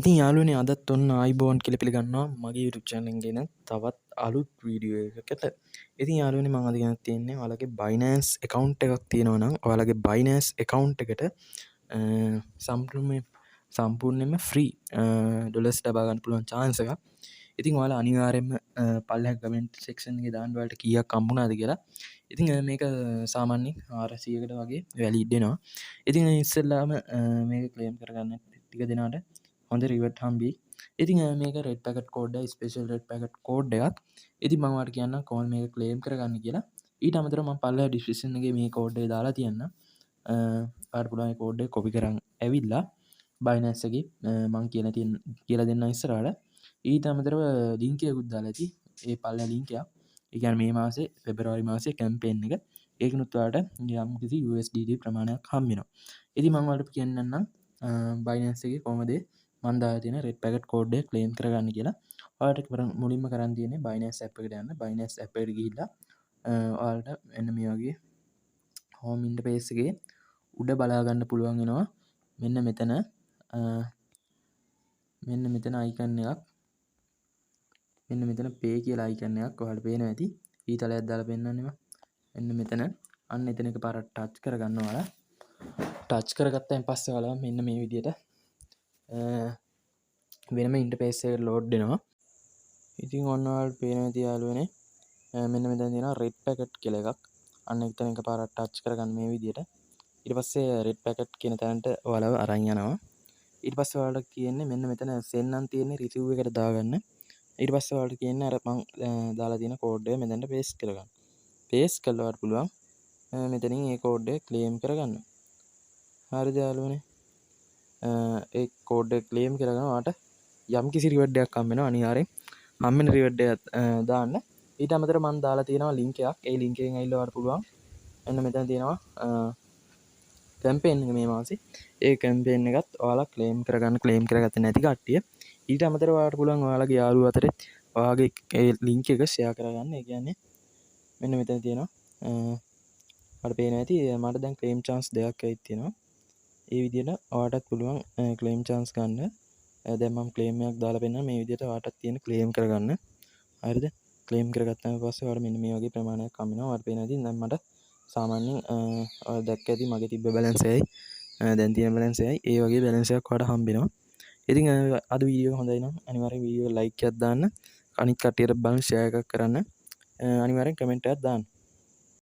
ඉතින් යාළුවනේ අදත් ඔන්න ආයිබෝන් කියලා පිළිගන්නවා මගේ YouTube channel එකෙන් ගෙන තවත් අලුත් වීඩියෝ එකකට. ඉතින් යාළුවනේ මම අද ගෙනත් තියෙන්නේ ඔයාලගේ Binance account එකක් තියෙනවා නම් ඔයාලගේ Binance account එකට සම්පූර්ණයෙන්ම free ඩොලර්ස් ලබා ගන්න පුළුවන් chance එකක්. ඉතින් ඔයාලා අනිවාර්යයෙන්ම පල්ලෙහා comment section එකේ දාන්න ඔයාලට කීයක් හම්බුණාද කියලා. ඉතින් මේක සාමාන්‍යයෙන් 400කට වගේ වැලිඩ් වෙනවා. ඉතින් ඉස්සෙල්ලාම මේක ක්ලේම් කරගන්න ටික දෙනාට හොඳ රිවට් හම්බි. ඉතින් මේක red packet code special red packet code එකක්. ඉතින් මම ඔයාලට කියන්නම් කොහොමද මේක ක්ලේම් කරගන්න කියලා. ඊට අමතරව මම පල්ලෙහා ඩිස්ක්‍රිප්ෂන් එකේ මේ කෝඩ් එක දාලා තියන්නම්. ඔයාලට පුළුවන් මේ කෝඩ් එක කොපි කරන් ඇවිල්ලා Binance එකේ මම කියලා දෙන්න ඉස්සරහට. ඊට අමතරව ලින්ක් එකකුත් දාලා ඇති. ඒ පල්ලෙහා ලින්ක් එක. ඒ කියන්නේ මේ මාසේ පෙබරවාරි මාසේ කැම්පේන් එක. ඒකනුත් ඔයාලට යම් කිසි USDT ප්‍රමාණයක් හම්බ වෙනවා. ඉතින් මම ඔයාලට කියන්නම් Binance එකේ කොහොමද මම දාලා තියෙන රෙඩ් පැකට් කෝඩ් එක ක්ලේම් කරගන්න කියලා. ඔයාලට මුලින්ම කරන්න තියෙන්නේ Binance app එකට යන්න. Binance app එකට ගිහිල්ලා ඔයාලට එන්න මේ වගේ home interface එකේ උඩ බලා ගන්න පුළුවන් වෙනවා. මෙන්න මෙතන icon එකක්. මෙන්න මෙතන pay කියලා icon එකක් ඔයාලට පේනවා ඇති. ඊතලයක් දාලා පෙන්නන්නෙම. මෙන්න මෙතන අන්න එතන එකපාරක් ටච් කරගන්න ඔයාලා. ටච් කරගත්තයින් පස්සේ ඔයාලා මෙන්න මේ විදියට වෙනම ඉන්ටර්ෆේස් එකට ලෝඩ් වෙනවා. ඉතින් ඔන්න ඔයාලට පේනවා ඇති යාළුවනේ මෙන්න මෙතන තියෙනවා රෙඩ් පැකට් කියලා එකක්. අන්න එතන එකපාරක් ටච් කරගන්න මේ විදියට. ඊට පස්සේ රෙඩ් පැකට් කියන තැනට ඔයාලව අරන් යනවා. ඊට පස්සේ ඔයාලට කියන්නේ මෙන්න මෙතන send නම් තියෙන්නේ රිසීව් එකට දාගන්න. ඊට පස්සේ ඔයාලට කියන්නේ අර මං දාලා තියෙන කෝඩ් එක මෙතනට පේස්ට් කරගන්න. පේස්ට් කළා ඔයාලට පුළුවන් මෙතනින් මේ කෝඩ් එක ක්ලේම් කරගන්න. හරිද යාළුවනේ? ඒ කෝඩ් එක ක්ලේම් කරගෙන ඔයාලට යම් කිසි රිවර්ඩ් එකක් හම්බ වෙනවා අනිවාර්යෙන්. හම්බ වෙන රිවර්ඩ් එක දාන්න. ඊට අමතරව මම දාලා තියෙනවා ලින්ක් එකක්. ඒ ලින්ක් එකෙන් ඇවිල්ලා ඔයාලට පුළුවන් මෙන්න මෙතන තියෙනවා කැම්පේන් එක මේ මාසේ. ඒ කැම්පේන් එකත් ඔයාලා ක්ලේම් කරගත්තේ නැති කට්ටිය. ඊට අමතරව ඔයාලට පුළුවන් ඔයාලගේ යාළුවෝ අතරේ ඔයාගේ ඒ ලින්ක් එක ෂෙයා කරගන්න. ඒ කියන්නේ මෙන්න මෙතන තියෙනවා ඔයාලට පේනවා ඇති මට දැන් ක්ලේම් chance දෙකක් ඇවිත් තියෙනවා. ඒ විදිහට ඔයාලටත් පුළුවන් ක්ලේම් chance ගන්න. දැන් මම ක්ලේම් එකක් දාලා පෙන්නනවා මේ විදිහට ඔයාලටත් තියෙන ක්ලේම් කරගන්න. හරිද? ක්ලේම් කරගත්තාම පස්සේ ඔයාලට මෙන්න මේ වගේ ප්‍රමාණයක් හම්බ වෙනවා. ඔයාලට පේනවා ඉතින් දැන් මට සාමාන්‍යයෙන් ඔයාලා දැක්ක ඇති මගේ තිබ්බ බැලන්ස් එකයි දැන් තියෙන බැලන්ස් එකයි ඒ වගේ බැලන්ස් එකක් ඔයාලට හම්බ වෙනවා. ඉතින් අද වීඩියෝ එක හොඳයි නම් අනිවාර්යෙන් වීඩියෝ එක ලයික් එකක් දාන්න. අනිත් කට්ටියට බලන්න ෂෙයා එකක් කරන්න. අනිවාර්යෙන් කමෙන්ට් එකක් දාන්න.